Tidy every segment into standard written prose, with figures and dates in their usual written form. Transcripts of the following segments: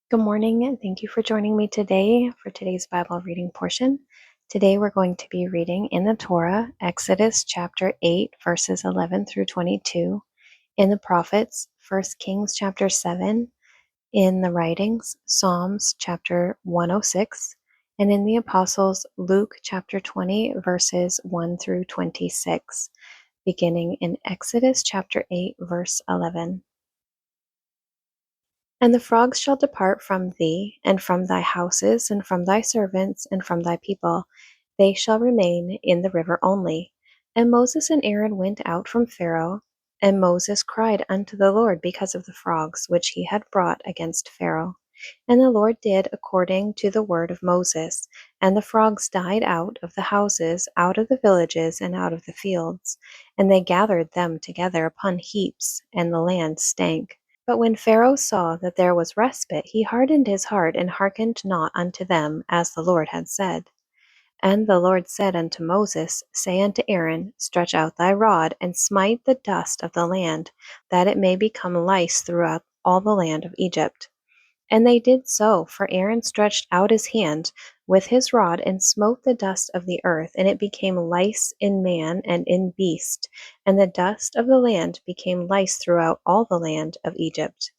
Good morning, and thank you for joining me today for today's Bible reading portion. Today we're going to be reading in the Torah, Exodus chapter 8, verses 11 through 22, in the prophets, 1 Kings chapter 7, in the writings, Psalms chapter 106, and in the apostles, Luke chapter 20, verses 1 through 26, beginning in Exodus chapter 8, verse 11. And the frogs shall depart from thee, and from thy houses, and from thy servants, and from thy people. They shall remain in the river only. And Moses and Aaron went out from Pharaoh, and Moses cried unto the Lord because of the frogs which he had brought against Pharaoh. And the Lord did according to the word of Moses. And the frogs died out of the houses, out of the villages, and out of the fields. And they gathered them together upon heaps, and the land stank. But when Pharaoh saw that there was respite, he hardened his heart, and hearkened not unto them, as the Lord had said. And the Lord said unto Moses, Say unto Aaron, Stretch out thy rod, and smite the dust of the land, that it may become lice throughout all the land of Egypt. And they did so, for Aaron stretched out his hand with his rod, and smote the dust of the earth, and it became lice in man and in beast, and the dust of the land became lice throughout all the land of Egypt.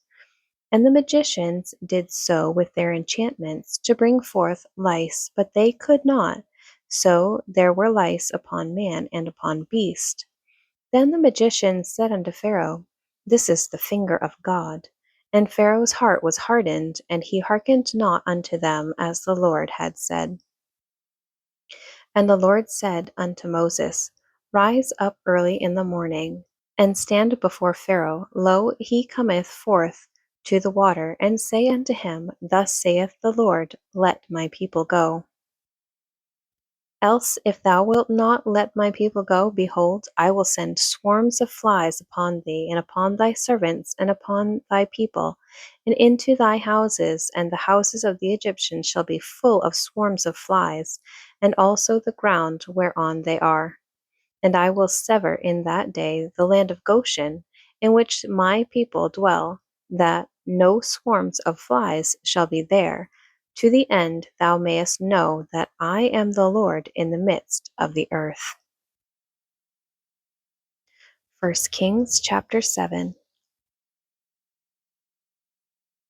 And the magicians did so with their enchantments to bring forth lice, but they could not. So there were lice upon man and upon beast. Then the magicians said unto Pharaoh, This is the finger of God. And Pharaoh's heart was hardened, and he hearkened not unto them, as the Lord had said. And the Lord said unto Moses, Rise up early in the morning, and stand before Pharaoh. Lo, he cometh forth to the water, and say unto him, Thus saith the Lord, Let my people go. Else if thou wilt not let my people go, behold, I will send swarms of flies upon thee, and upon thy servants, and upon thy people, and into thy houses, and the houses of the Egyptians shall be full of swarms of flies, and also the ground whereon they are. And I will sever in that day the land of Goshen, in which my people dwell, that no swarms of flies shall be there, to the end thou mayest know that I am the Lord in the midst of the earth. 1 Kings chapter 7.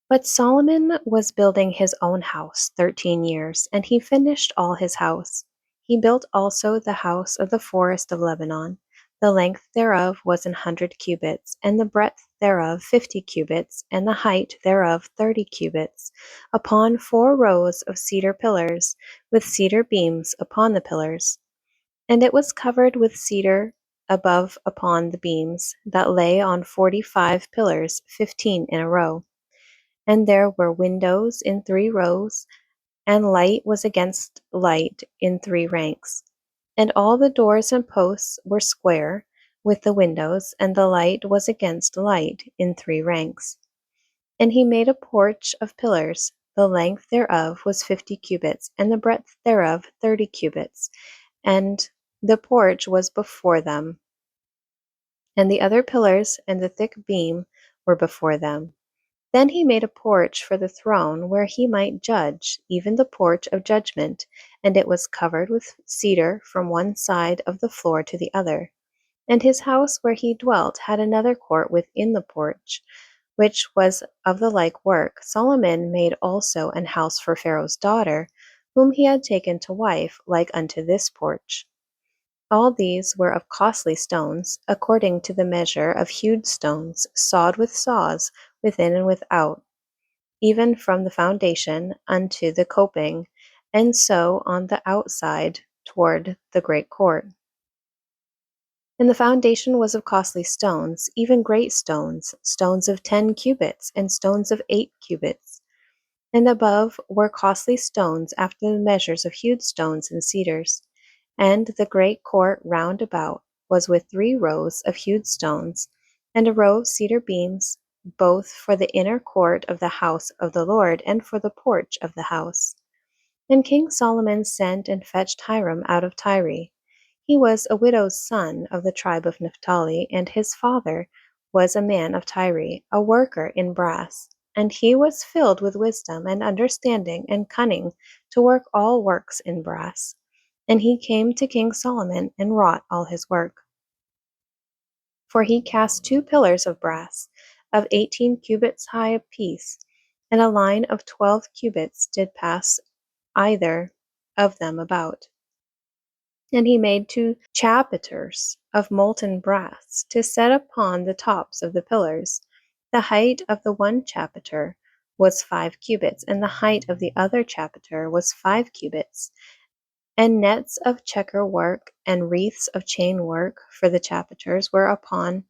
But Solomon was building his own house 13 years, and he finished all his house. He built also the house of the forest of Lebanon. The length thereof was 100 cubits, and the breadth thereof 50 cubits, and the height thereof 30 cubits, upon 4 rows of cedar pillars, with cedar beams upon the pillars. And it was covered with cedar above upon the beams, that lay on 45 pillars, 15 in a row. And there were windows in 3 rows, and light was against light in 3 ranks. And all the doors and posts were square, with the windows, and the light was against light in 3 ranks. And he made a porch of pillars. The length thereof was 50 cubits, and the breadth thereof 30 cubits. And the porch was before them. And the other pillars and the thick beam were before them. Then he made a porch for the throne where he might judge, even the porch of judgment, and it was covered with cedar from one side of the floor to the other. And his house where he dwelt had another court within the porch, which was of the like work. Solomon made also an house for Pharaoh's daughter, whom he had taken to wife, like unto this porch. All these were of costly stones, according to the measure of hewed stones, sawed with saws, within and without, even from the foundation unto the coping, and so on the outside toward the great court. And the foundation was of costly stones, even great stones, stones of 10 cubits, and stones of 8 cubits. And above were costly stones after the measures of hewed stones and cedars. And the great court round about was with 3 rows of hewed stones, and a row of cedar beams, both for the inner court of the house of the Lord, and for the porch of the house. And King Solomon sent and fetched Hiram out of Tyre. He was a widow's son of the tribe of Naphtali, and his father was a man of Tyre, a worker in brass. and he was filled with wisdom and understanding and cunning to work all works in brass. And he came to King Solomon and wrought all his work. For he cast 2 pillars of brass, of 18 cubits high apiece, and a line of 12 cubits did pass either of them about. And he made 2 chapiters of molten brass to set upon the tops of the pillars. The height of the one chapiter was 5 cubits, and the height of the other chapiter was 5 cubits. And nets of checker work and wreaths of chain work for the chapiters were upon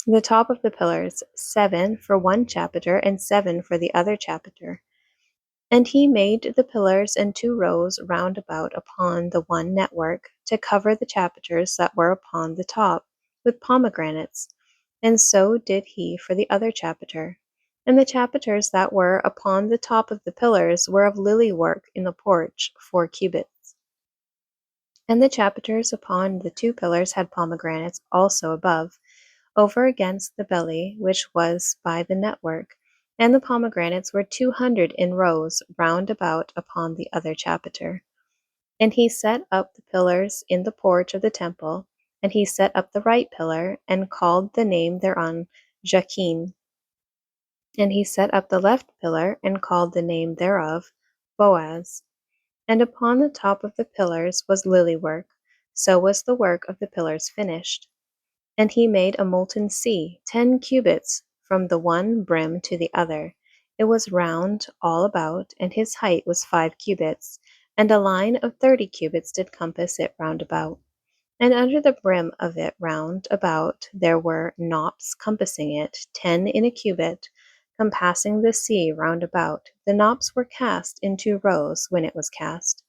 the top of the pillars, 7 for one chapiter, and 7 for the other chapiter. And he made the pillars in 2 rows round about upon the one network, to cover the chapiters that were upon the top, with pomegranates. And so did he for the other chapiter. And the chapiters that were upon the top of the pillars were of lily work in the porch, 4 cubits. And the chapiters upon the 2 pillars had pomegranates also above, over against the belly which was by the network, and the pomegranates were 200 in rows round about upon the other chapiter. And he set up the pillars in the porch of the temple, and he set up the right pillar, and called the name thereon Jachin. And he set up the left pillar, and called the name thereof Boaz. And upon the top of the pillars was lily work, so was the work of the pillars finished. And he made a molten sea, 10 cubits from the one brim to the other. It was round all about, and his height was 5 cubits, and a line of 30 cubits did compass it round about. And under the brim of it round about there were knops compassing it, 10 in a cubit, compassing the sea round about. The knops were cast in 2 rows when it was cast.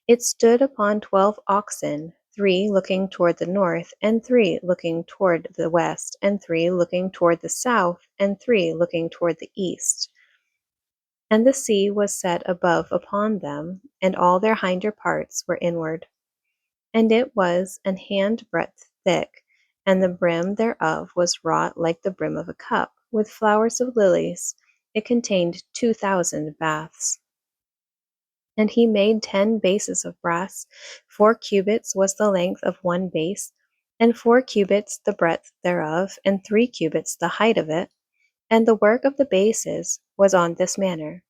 It stood upon 12 oxen, 3 looking toward the north, and 3 looking toward the west, and 3 looking toward the south, and 3 looking toward the east. And the sea was set above upon them, and all their hinder parts were inward. And it was an handbreadth thick, and the brim thereof was wrought like the brim of a cup, with flowers of lilies. It contained 2,000 baths. And he made 10 bases of brass. 4 cubits was the length of one base, and 4 cubits the breadth thereof, and 3 cubits the height of it. And the work of the bases was on this manner.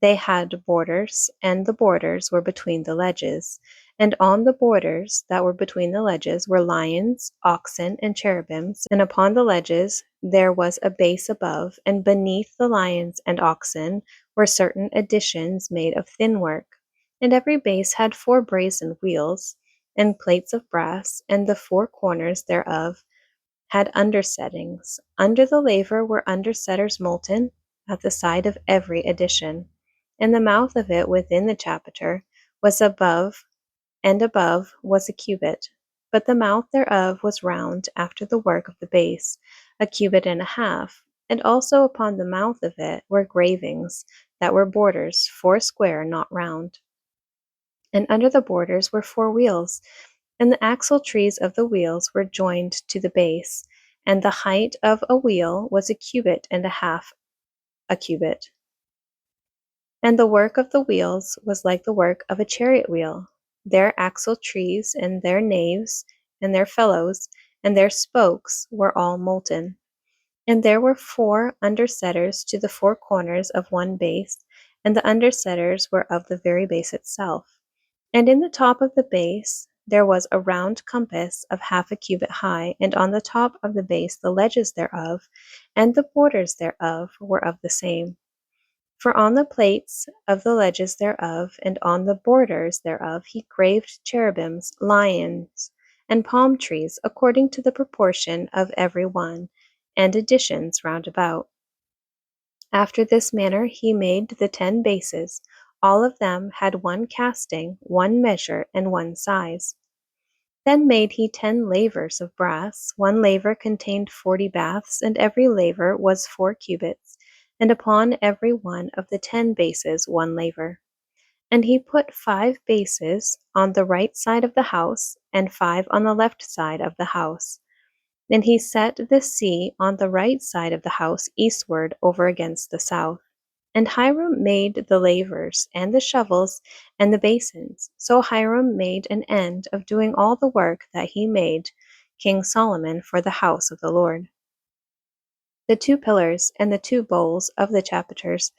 They had borders, and the borders were between the ledges. And on the borders that were between the ledges were lions, oxen, and cherubims. And upon the ledges there was a base above, and beneath the lions and oxen were certain additions made of thin work. And every base had 4 brazen wheels, and plates of brass, and the 4 corners thereof had undersettings. Under the laver were undersetters molten at the side of every addition. And the mouth of it within the chapiter was above, and above was a cubit. But the mouth thereof was round after the work of the base, 1.5 cubits. And also upon the mouth of it were gravings, that were borders, 4 square, not round. And under the borders were 4 wheels, and the axle trees of the wheels were joined to the base, and the height of a wheel was 1.5 cubits, a cubit. And the work of the wheels was like the work of a chariot wheel. Their axle trees, and their naves, and their felloes, and their spokes were all molten. And there were 4 undersetters to the 4 corners of one base, and the undersetters were of the very base itself. And in the top of the base there was a round compass of 1/2 cubit high, and on the top of the base the ledges thereof, and the borders thereof were of the same. For on the plates of the ledges thereof, and on the borders thereof, he graved cherubims, lions, and palm trees, according to the proportion of every one, and additions round about. After this manner he made the 10 bases. All of them had 1 casting, 1 measure, and 1 size. Then made he 10 lavers of brass. 1 laver contained 40 baths, and every laver was 4 cubits, and upon every one of the 10 bases 1 laver. And he put 5 bases on the right side of the house, and 5 on the left side of the house. And he set the sea on the right side of the house eastward over against the south. And Hiram made the lavers, and the shovels, and the basins. So Hiram made an end of doing all the work that he made King Solomon for the house of the Lord. The two pillars and the two bowls of the chapiters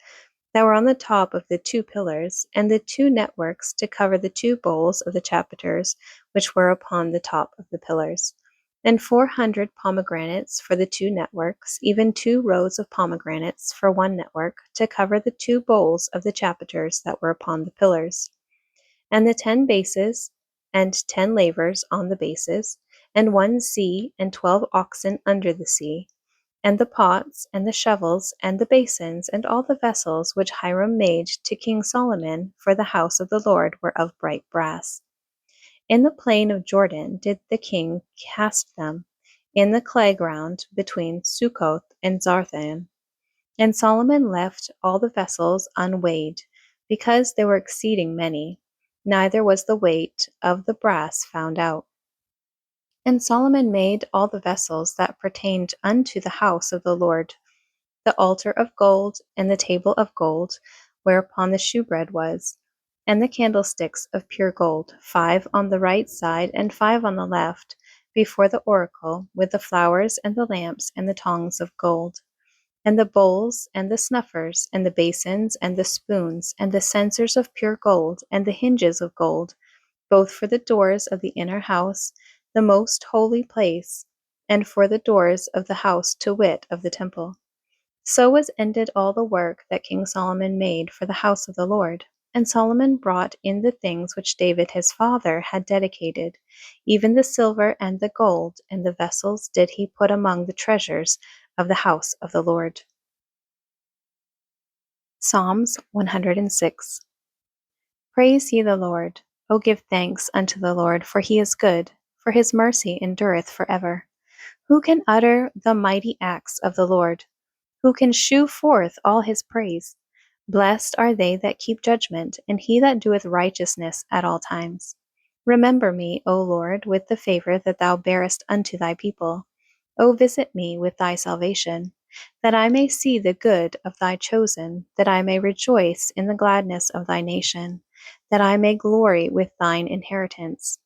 that were on the top of the two pillars, and the two networks to cover the two bowls of the chapiters which were upon the top of the pillars, and 400 pomegranates for the two networks, even 2 rows of pomegranates for one network, to cover the two bowls of the chapiters that were upon the pillars, and the 10 bases, and 10 lavers on the bases, and 1 sea, and 12 oxen under the sea, and the pots, and the shovels, and the basins, and all the vessels which Hiram made to King Solomon for the house of the Lord were of bright brass. In the plain of Jordan did the king cast them, in the clay ground between Succoth and Zarthan. And Solomon left all the vessels unweighed, because they were exceeding many, neither was the weight of the brass found out. And Solomon made all the vessels that pertained unto the house of the Lord, the altar of gold, and the table of gold, whereupon the shewbread was, and the candlesticks of pure gold, 5 on the right side, and 5 on the left, before the oracle, with the flowers, and the lamps, and the tongs of gold, and the bowls, and the snuffers, and the basins, and the spoons, and the censers of pure gold, and the hinges of gold, both for the doors of the inner house, the most holy place, and for the doors of the house, to wit, of the temple. So was ended all the work that King Solomon made for the house of the Lord. And Solomon brought in the things which David his father had dedicated, even the silver and the gold, and the vessels did he put among the treasures of the house of the Lord. Psalms 106. Praise ye the Lord. O give thanks unto the Lord, for he is good, for his mercy endureth forever. Who can utter the mighty acts of the Lord? Who can shew forth all his praise? Blessed are they that keep judgment, and he that doeth righteousness at all times. Remember me, O Lord, with the favor that thou bearest unto thy people. O visit me with thy salvation, that I may see the good of thy chosen, that I may rejoice in the gladness of thy nation, that I may glory with thine inheritance.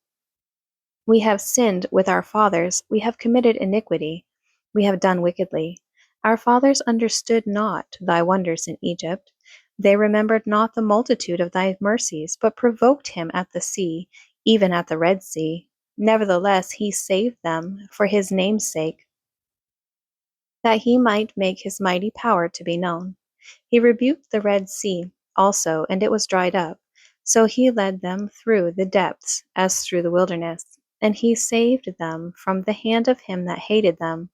We have sinned with our fathers, we have committed iniquity, we have done wickedly. Our fathers understood not thy wonders in Egypt. They remembered not the multitude of thy mercies, but provoked him at the sea, even at the Red Sea. Nevertheless, he saved them for his name's sake, that he might make his mighty power to be known. He rebuked the Red Sea also, and it was dried up. So he led them through the depths as through the wilderness. And he saved them from the hand of him that hated them,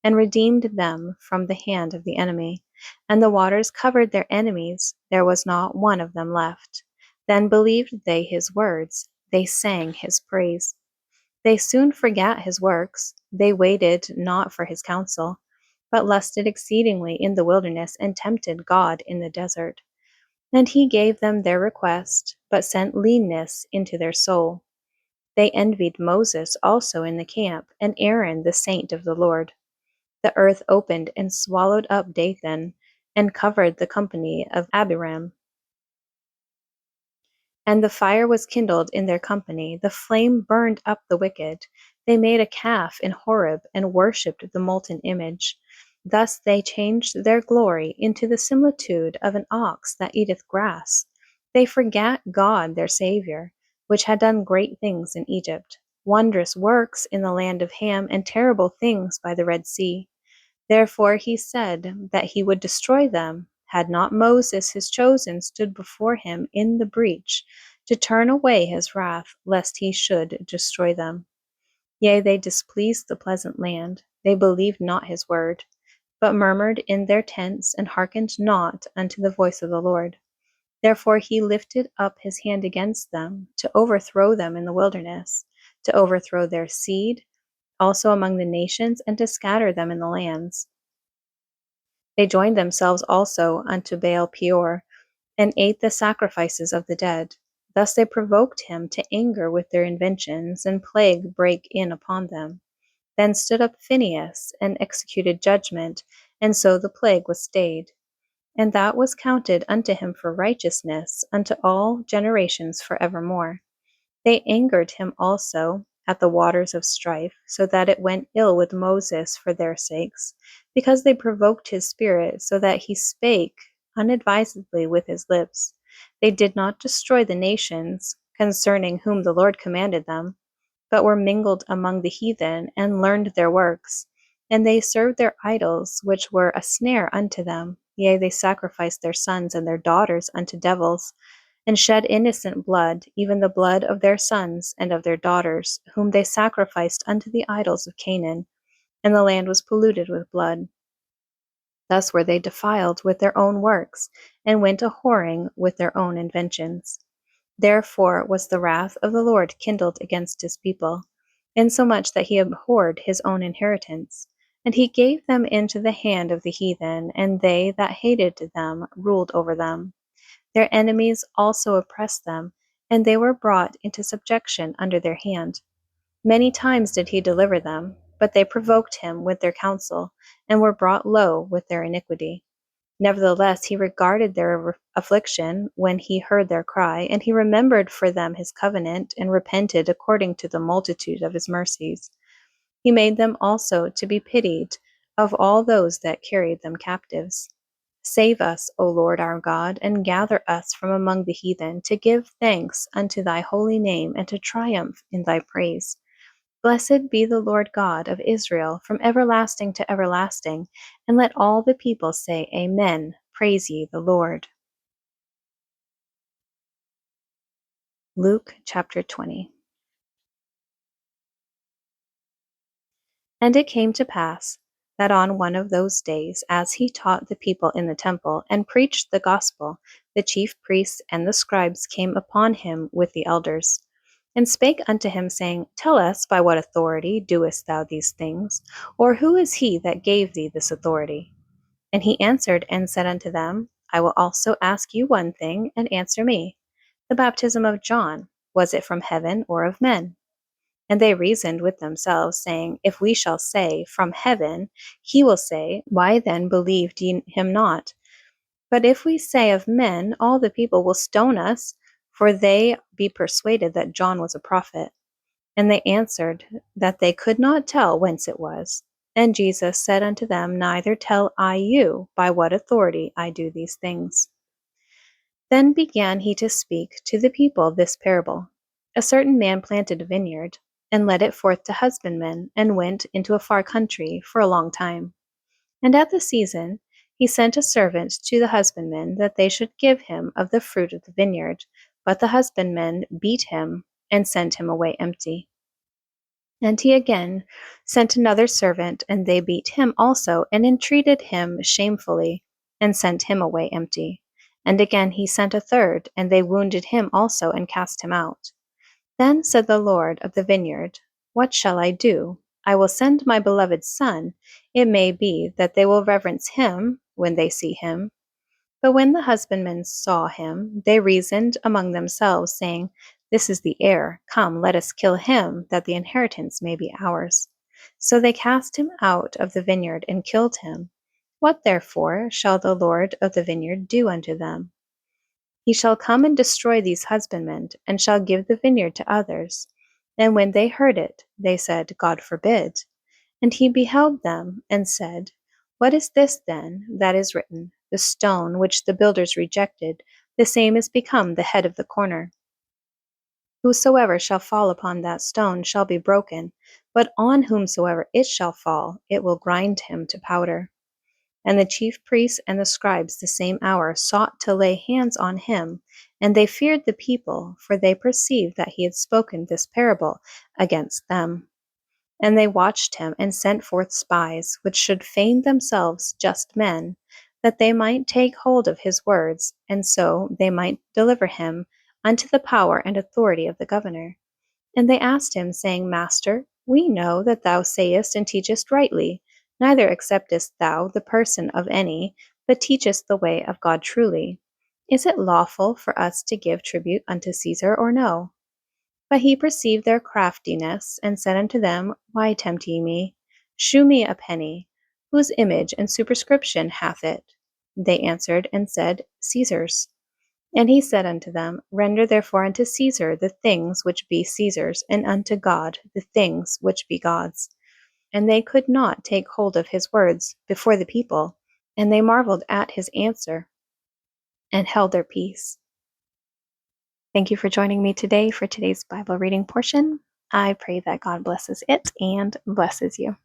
and redeemed them from the hand of the enemy. And the waters covered their enemies, there was not one of them left. Then believed they his words, they sang his praise. They soon forgat his works, they waited not for his counsel, but lusted exceedingly in the wilderness, and tempted God in the desert. And he gave them their request, but sent leanness into their soul. They envied Moses also in the camp, and Aaron the saint of the Lord. The earth opened and swallowed up Dathan, and covered the company of Abiram. And the fire was kindled in their company, the flame burned up the wicked. They made a calf in Horeb, and worshipped the molten image. Thus they changed their glory into the similitude of an ox that eateth grass. They forgat God their Saviour, which had done great things in Egypt, wondrous works in the land of Ham, and terrible things by the Red Sea. Therefore he said that he would destroy them, had not Moses his chosen stood before him in the breach, to turn away his wrath, lest he should destroy them. Yea, they displeased the pleasant land, they believed not his word, but murmured in their tents, and hearkened not unto the voice of the Lord. Therefore he lifted up his hand against them, to overthrow them in the wilderness, to overthrow their seed, also among the nations, and to scatter them in the lands. They joined themselves also unto Baal Peor, and ate the sacrifices of the dead. Thus they provoked him to anger with their inventions, and plague brake in upon them. Then stood up Phinehas, and executed judgment, and so the plague was stayed. And that was counted unto him for righteousness unto all generations forevermore. They angered him also at the waters of strife, so that it went ill with Moses for their sakes, because they provoked his spirit, so that he spake unadvisedly with his lips. They did not destroy the nations, concerning whom the Lord commanded them, but were mingled among the heathen, and learned their works. And they served their idols, which were a snare unto them. Yea, they sacrificed their sons and their daughters unto devils, and shed innocent blood, even the blood of their sons and of their daughters, whom they sacrificed unto the idols of Canaan, and the land was polluted with blood. Thus were they defiled with their own works, and went a whoring with their own inventions. Therefore was the wrath of the Lord kindled against his people, insomuch that he abhorred his own inheritance. And he gave them into the hand of the heathen, and they that hated them ruled over them. Their enemies also oppressed them, and they were brought into subjection under their hand. Many times did he deliver them, but they provoked him with their counsel, and were brought low with their iniquity. Nevertheless, he regarded their affliction when he heard their cry, and he remembered for them his covenant, and repented according to the multitude of his mercies. He made them also to be pitied of all those that carried them captives. Save us, O Lord our God, and gather us from among the heathen, to give thanks unto thy holy name, and to triumph in thy praise. Blessed be the Lord God of Israel from everlasting to everlasting, and let all the people say, Amen. Praise ye the Lord. Luke chapter 20. And it came to pass that on one of those days, as he taught the people in the temple, and preached the gospel, the chief priests and the scribes came upon him with the elders, and spake unto him, saying, Tell us, by what authority doest thou these things? Or who is he that gave thee this authority? And he answered and said unto them, I will also ask you one thing, and answer me. The baptism of John, was it from heaven or of men? And they reasoned with themselves, saying, If we shall say, From heaven, he will say, Why then believed ye him not? But if we say of men, all the people will stone us, for they be persuaded that John was a prophet. And they answered that they could not tell whence it was. And Jesus said unto them, Neither tell I you by what authority I do these things. Then began he to speak to the people this parable. A certain man planted a vineyard, and led it forth to husbandmen, and went into a far country for a long time. And at the season he sent a servant to the husbandmen, that they should give him of the fruit of the vineyard. But the husbandmen beat him, and sent him away empty. And he again sent another servant, and they beat him also, and entreated him shamefully, and sent him away empty. And again he sent a third, and they wounded him also, and cast him out. Then said the Lord of the vineyard, What shall I do? I will send my beloved Son. It may be that they will reverence him when they see him. But when the husbandmen saw him, they reasoned among themselves, saying, This is the heir. Come, let us kill him, that the inheritance may be ours. So they cast him out of the vineyard and killed him. What therefore shall the Lord of the vineyard do unto them? He shall come and destroy these husbandmen, and shall give the vineyard to others. And when they heard it, they said, God forbid. And he beheld them, and said, What is this then that is written? The stone which the builders rejected, the same is become the head of the corner. Whosoever shall fall upon that stone shall be broken, but on whomsoever it shall fall, it will grind him to powder. And the chief priests and the scribes the same hour sought to lay hands on him, and they feared the people, for they perceived that he had spoken this parable against them. And they watched him, and sent forth spies, which should feign themselves just men, that they might take hold of his words, and so they might deliver him unto the power and authority of the governor. And they asked him, saying, Master, we know that thou sayest and teachest rightly, neither acceptest thou the person of any, but teachest the way of God truly. Is it lawful for us to give tribute unto Caesar, or no? But he perceived their craftiness, and said unto them, Why tempt ye me? Shew me a penny. Whose image and superscription hath it? They answered and said, Caesar's. And he said unto them, Render therefore unto Caesar the things which be Caesar's, and unto God the things which be God's. And they could not take hold of his words before the people, and they marveled at his answer, and held their peace. Thank you for joining me today for today's Bible reading portion. I pray that God blesses it and blesses you.